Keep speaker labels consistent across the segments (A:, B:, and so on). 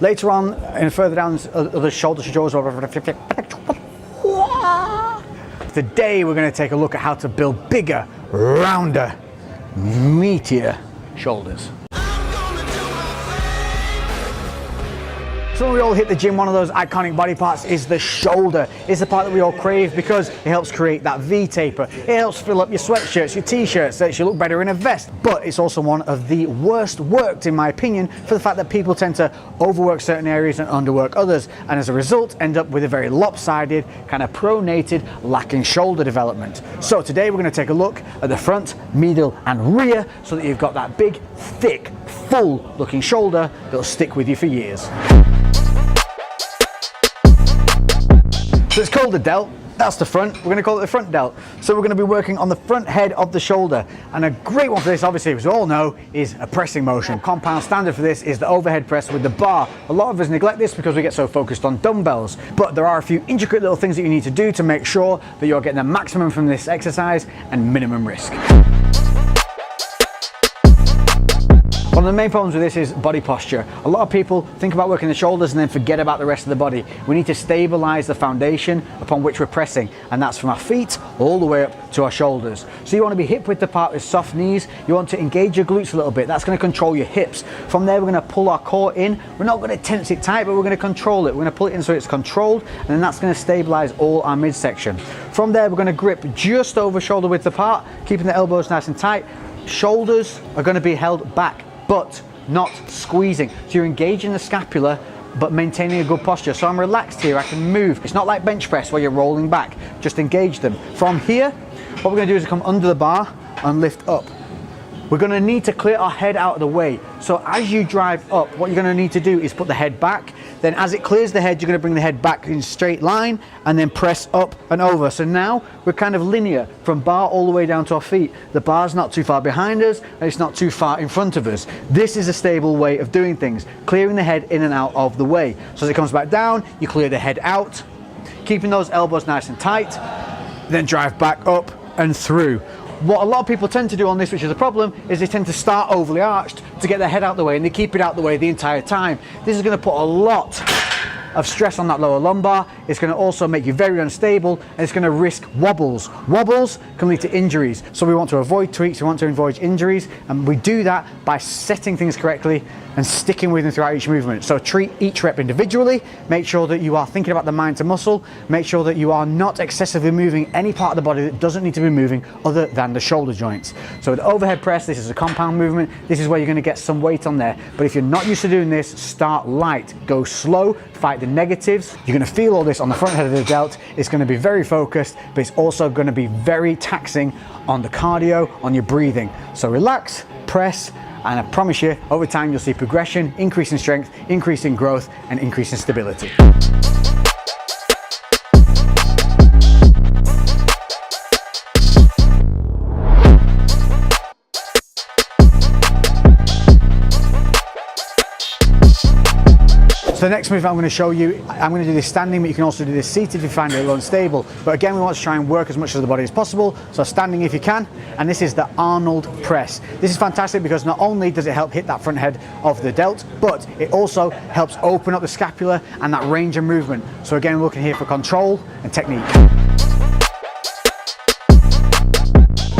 A: Later on, and further down the shoulder jaws over. Today we're going to take a look at how to build bigger, rounder, meatier shoulders. So when we all hit the gym, one of those iconic body parts is the shoulder. It's the part that we all crave because it helps create that V taper. It helps fill up your sweatshirts, your t-shirts, so that you look better in a vest. But it's also one of the worst worked, in my opinion, for the fact that people tend to overwork certain areas and underwork others, and as a result end up with a very lopsided, kind of pronated, lacking shoulder development. So today we're going to take a look at the front, middle and rear so that you've got that big, thick, full looking shoulder that'll stick with you for years. So it's called the delt. That's the front. We're going to call it the front delt. So we're going to be working on the front head of the shoulder. And a great one for this, obviously, as we all know, is a pressing motion. Compound standard for this is the overhead press with the bar. A lot of us neglect this because we get so focused on dumbbells. But there are a few intricate little things that you need to do to make sure that you're getting the maximum from this exercise and minimum risk. One of the main problems with this is body posture. A lot of people think about working the shoulders and then forget about the rest of the body. We need to stabilize the foundation upon which we're pressing, and that's from our feet all the way up to our shoulders. So you want to be hip width apart with soft knees. You want to engage your glutes a little bit. That's going to control your hips. From there, we're going to pull our core in. We're not going to tense it tight, but we're going to control it. We're going to pull it in so it's controlled, and then that's going to stabilize all our midsection. From there, we're going to grip just over shoulder width apart, keeping the elbows nice and tight. Shoulders are going to be held back, but not squeezing. So you're engaging the scapula, but maintaining a good posture. So I'm relaxed here, I can move. It's not like bench press where you're rolling back, just engage them. From here, what we're gonna do is come under the bar and lift up. We're gonna need to clear our head out of the way. So as you drive up, what you're gonna need to do is put the head back. Then as it clears the head, you're gonna bring the head back in a straight line and then press up and over. So now we're kind of linear from bar all the way down to our feet. The bar's not too far behind us and it's not too far in front of us. This is a stable way of doing things, clearing the head in and out of the way. So as it comes back down, you clear the head out, keeping those elbows nice and tight, then drive back up and through. What a lot of people tend to do on this, which is a problem, is they tend to start overly arched to get their head out the way, and they keep it out the way the entire time. This is going to put a lot of stress on that lower lumbar. It's going to also make you very unstable, and it's going to risk wobbles. Wobbles can lead to injuries, so we want to avoid tweaks, we want to avoid injuries, and we do that by setting things correctly and sticking with them throughout each movement. So treat each rep individually, make sure that you are thinking about the mind to muscle, make sure that you are not excessively moving any part of the body that doesn't need to be moving other than the shoulder joints. So with the overhead press, this is a compound movement, this is where you're going to get some weight on there. But if you're not used to doing this, start light, go slow, fight the negatives. You're going to feel all this on the front head of the delt. It's going to be very focused, but it's also going to be very taxing on the cardio, on your breathing. So relax, press, and I promise you, over time you'll see progression, increase in strength, increase in growth, and increase in stability. So the next move I'm going to show you, I'm going to do this standing, but you can also do this seated if you find it a little unstable. But again, we want to try and work as much of the body as possible. So standing if you can, and this is the Arnold press. This is fantastic because not only does it help hit that front head of the delt, but it also helps open up the scapula and that range of movement. So again, we're looking here for control and technique.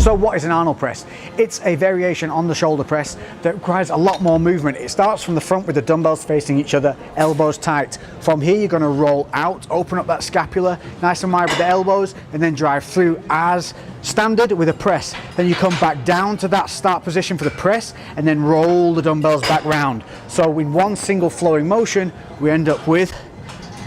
A: So what is an Arnold press? It's a variation on the shoulder press that requires a lot more movement. It starts from the front with the dumbbells facing each other, elbows tight. From here, you're going to roll out, open up that scapula, nice and wide with the elbows, and then drive through as standard with a press. Then you come back down to that start position for the press, and then roll the dumbbells back round. So in one single flowing motion, we end up with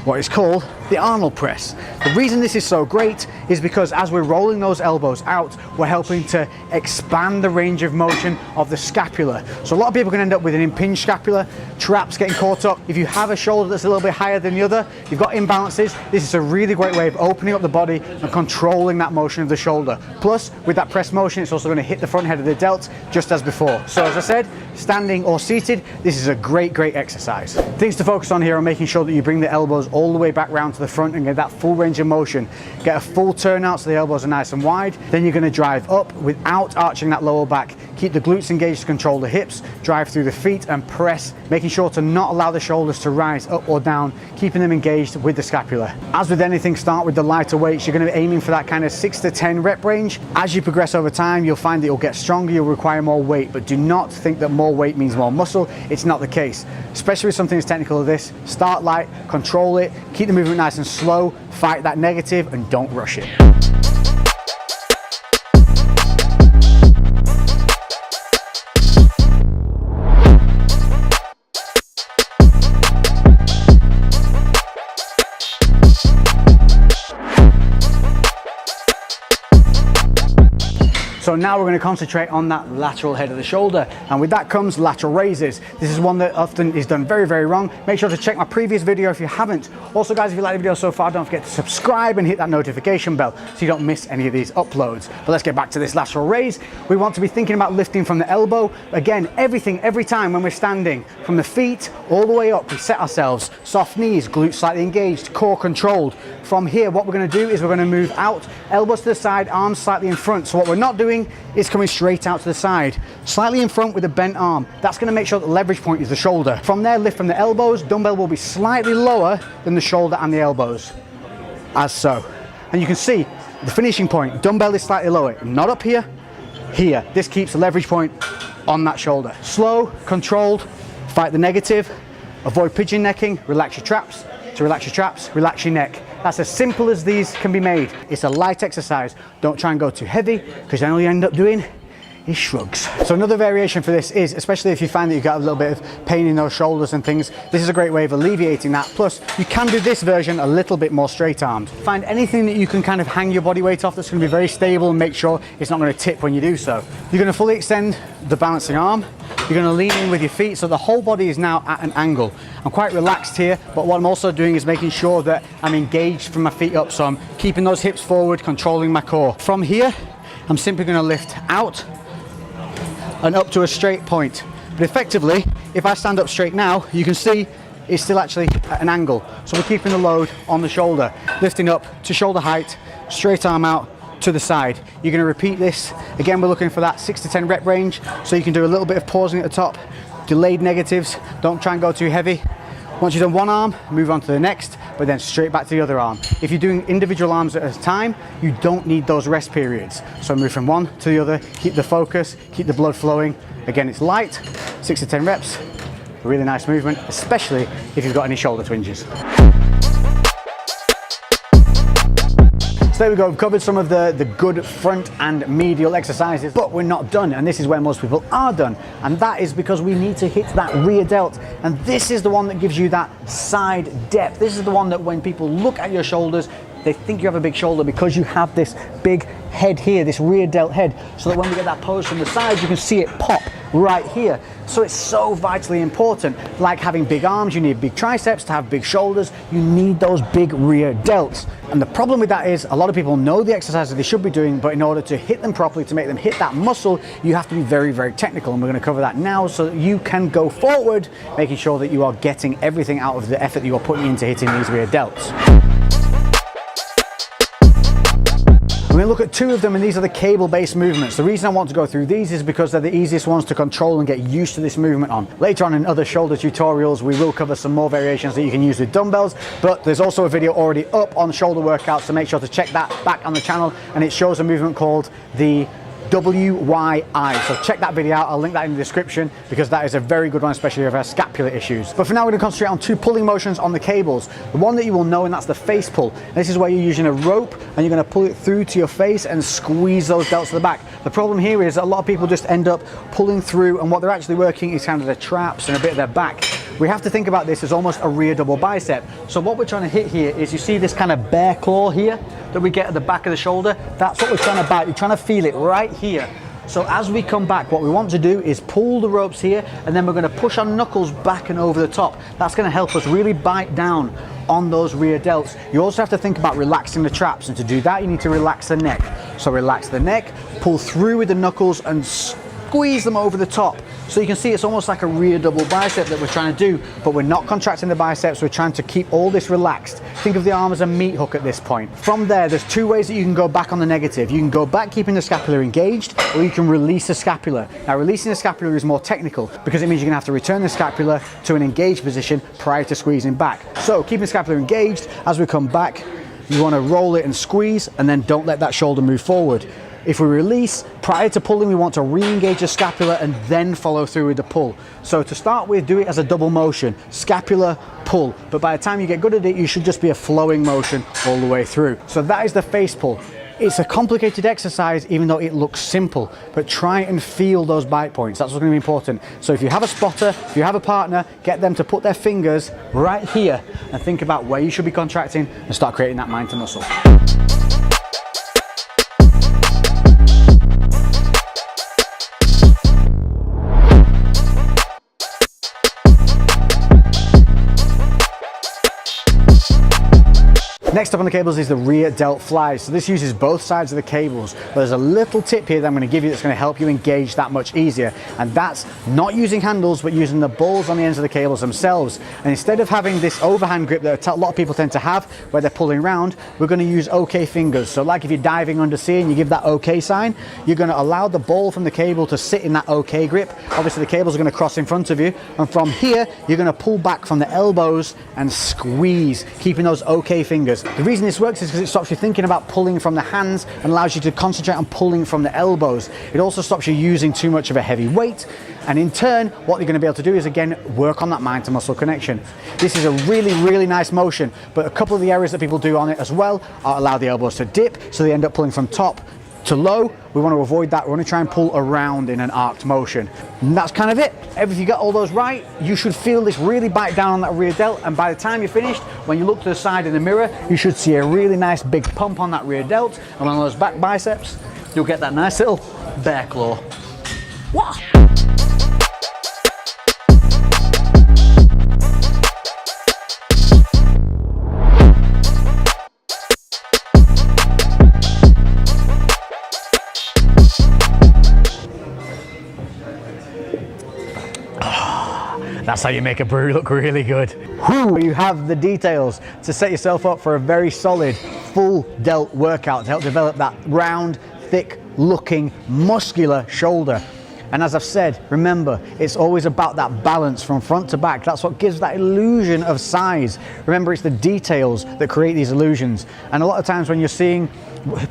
A: what is called the Arnold press. The reason this is so great is because as we're rolling those elbows out, we're helping to expand the range of motion of the scapula. So a lot of people can end up with an impinged scapula, traps getting caught up. If you have a shoulder that's a little bit higher than the other, you've got imbalances, this is a really great way of opening up the body and controlling that motion of the shoulder. Plus, with that press motion, it's also going to hit the front head of the delt just as before. So as I said, standing or seated, this is a great exercise. Things to focus on here are making sure that you bring the elbows all the way back round to the front and get that full range of motion. Get a full turnout so the elbows are nice and wide. Then you're going to drive up without arching that lower back, Keep the glutes engaged to control the hips, drive through the feet and press, making sure to not allow the shoulders to rise up or down, keeping them engaged with the scapula. As with anything, start with the lighter weights. You're going to be aiming for that kind of 6 to 10 rep range. As you progress over time, you'll find that you'll get stronger, you'll require more weight, but do not think that more weight means more muscle. It's not the case. Especially with something as technical as this, start light, control it, keep the movement nice and slow, fight that negative and don't rush it. So now we're going to concentrate on that lateral head of the shoulder, and with that comes lateral raises. This is one that often is done very, very wrong. Make sure to check my previous video if you haven't. Also guys, if you like the video so far, don't forget to subscribe and hit that notification bell so you don't miss any of these uploads. But let's get back to this lateral raise. We want to be thinking about lifting from the elbow. Again, every time when we're standing, from the feet all the way up, we set ourselves. Soft knees, glutes slightly engaged, core controlled. From here, what we're going to do is we're going to move out, elbows to the side, arms slightly in front. So what we're not doing is coming straight out to the side, slightly in front with a bent arm. That's going to make sure that the leverage point is the shoulder. From there, lift from the elbows. Dumbbell will be slightly lower than the shoulder and the elbows, as so. And you can see the finishing point, dumbbell is slightly lower, not up here, here. This keeps the leverage point on that shoulder. Slow, controlled, fight the negative, avoid pigeon necking, relax your traps. To relax your traps, relax your neck. That's as simple as these can be made. It's a light exercise. Don't try and go too heavy, because then all you end up doing is shrugs. So another variation for this is, especially if you find that you've got a little bit of pain in those shoulders and things, this is a great way of alleviating that. Plus, you can do this version a little bit more straight armed. Find anything that you can kind of hang your body weight off that's going to be very stable and make sure it's not going to tip when you do so. You're going to fully extend the balancing arm. You're going to lean in with your feet, so the whole body is now at an angle. I'm quite relaxed here, but what I'm also doing is making sure that I'm engaged from my feet up, so I'm keeping those hips forward, controlling my core. From here, I'm simply going to lift out and up to a straight point. But effectively, if I stand up straight now, you can see it's still actually at an angle. So we're keeping the load on the shoulder, lifting up to shoulder height, straight arm out to the side. You're going to repeat this. Again, we're looking for that 6 to 10 rep range, so you can do a little bit of pausing at the top, delayed negatives, don't try and go too heavy. Once you've done one arm, move on to the next, but then straight back to the other arm. If you're doing individual arms at a time, you don't need those rest periods. So move from one to the other, keep the focus, keep the blood flowing. Again, it's light, 6 to 10 reps, a really nice movement, especially if you've got any shoulder twinges. So there we go, we've covered some of the good front and medial exercises, but we're not done, and this is where most people are done, and that is because we need to hit that rear delt, and this is the one that gives you that side depth. This is the one that when people look at your shoulders, they think you have a big shoulder because you have this big head here, this rear delt head, so that when we get that pose from the side, you can see it pop right here. So it's so vitally important. Like having big arms, you need big triceps. To have big shoulders, you need those big rear delts. And the problem with that is a lot of people know the exercises they should be doing, but in order to hit them properly, to make them hit that muscle, you have to be very, very technical. And we're going to cover that now so that you can go forward, making sure that you are getting everything out of the effort that you're putting into hitting these rear delts. We're going to look at two of them, and these are the cable-based movements. The reason I want to go through these is because they're the easiest ones to control and get used to this movement on. Later on in other shoulder tutorials, we will cover some more variations that you can use with dumbbells, but there's also a video already up on shoulder workouts, so make sure to check that back on the channel, and it shows a movement called the WYI. So check that video out, I'll link that in the description because that is a very good one, especially if you have scapular issues. But for now, we're going to concentrate on two pulling motions on the cables. The one that you will know, and that's the face pull. This is where you're using a rope and you're going to pull it through to your face and squeeze those delts to the back. The problem here is that a lot of people just end up pulling through, and what they're actually working is kind of their traps and a bit of their back. We have to think about this as almost a rear double bicep. So what we're trying to hit here is, you see this kind of bear claw here that we get at the back of the shoulder? That's what we're trying to bite. You're trying to feel it right here. So as we come back, what we want to do is pull the ropes here, and then we're going to push our knuckles back and over the top. That's going to help us really bite down on those rear delts. You also have to think about relaxing the traps, and to do that you need to relax the neck. So relax the neck, pull through with the knuckles and squeeze them over the top. So you can see it's almost like a rear double bicep that we're trying to do, but we're not contracting the biceps, we're trying to keep all this relaxed. Think of the arm as a meat hook at this point. From there's two ways that you can go back on the negative. You can go back keeping the scapula engaged, or you can release the scapula. Now releasing the scapula is more technical because it means you're gonna have to return the scapula to an engaged position prior to squeezing back. So keeping the scapula engaged, as we come back, you wanna roll it and squeeze, and then don't let that shoulder move forward. If we release, prior to pulling, we want to re-engage the scapula and then follow through with the pull. So to start with, do it as a double motion, scapula, pull. But by the time you get good at it, you should just be a flowing motion all the way through. So that is the face pull. It's a complicated exercise, even though it looks simple, but try and feel those bite points. That's what's going to be important. So if you have a spotter, if you have a partner, get them to put their fingers right here and think about where you should be contracting and start creating that mind to muscle. Next up on the cables is the rear delt flies. So this uses both sides of the cables. But there's a little tip here that I'm going to give you that's going to help you engage that much easier. And that's not using handles, but using the balls on the ends of the cables themselves. And instead of having this overhand grip that a lot of people tend to have where they're pulling round, we're going to use OK fingers. So like if you're diving under sea and you give that OK sign, you're going to allow the ball from the cable to sit in that OK grip. Obviously the cables are going to cross in front of you. And from here, you're going to pull back from the elbows and squeeze, keeping those OK fingers. The reason this works is because it stops you thinking about pulling from the hands and allows you to concentrate on pulling from the elbows. It also stops you using too much of a heavy weight, and in turn what you're going to be able to do is again work on that mind to muscle connection. This is a really nice motion, but a couple of the errors that people do on it as well are allow the elbows to dip, so they end up pulling from top to low. We want to avoid that. We want to try and pull around in an arced motion. And that's kind of it. If you got all those right, you should feel this really bite down on that rear delt, and by the time you're finished, when you look to the side in the mirror, you should see a really nice big pump on that rear delt, and on those back biceps, you'll get that nice little bear claw. Wah! That's how you make a brew look really good. Whew. You have the details to set yourself up for a very solid full delt workout to help develop that round, thick looking, muscular shoulder. And as I've said, remember, it's always about that balance from front to back. That's what gives that illusion of size. Remember, it's the details that create these illusions. And a lot of times when you're seeing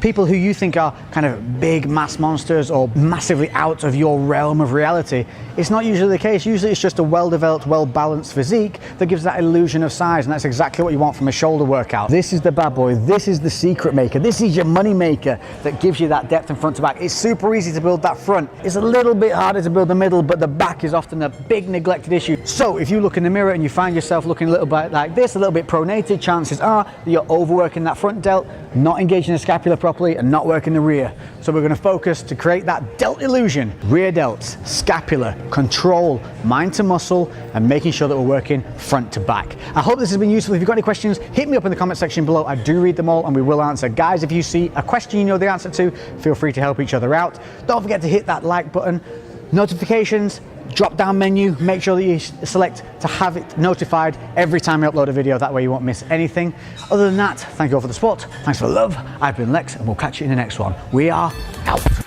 A: people who you think are kind of big mass monsters or massively out of your realm of reality, it's not usually the case. Usually it's just a well-developed, well-balanced physique that gives that illusion of size, and that's exactly what you want from a shoulder workout. This is the bad boy. This is the secret maker. This is your money maker that gives you that depth from front to back. It's super easy to build that front. It's a little bit harder to build the middle, but the back is often a big neglected issue. So if you look in the mirror and you find yourself looking a little bit like this, a little bit pronated, chances are that you're overworking that front delt, not engaging the scapula properly, and not working the rear. So we're going to focus to create that delt illusion. Rear delts, scapula, control, mind to muscle, and making sure that we're working front to back. I hope this has been useful. If you've got any questions, hit me up in the comment section below. I do read them all and we will answer. Guys, if you see a question you know the answer to, feel free to help each other out. Don't forget to hit that like button. Notifications, drop down menu, make sure that you select to have it notified every time I upload a video, that way you won't miss anything. Other than that, thank you all for the support, thanks for the love. I've been Lex and we'll catch you in the next one. We are out.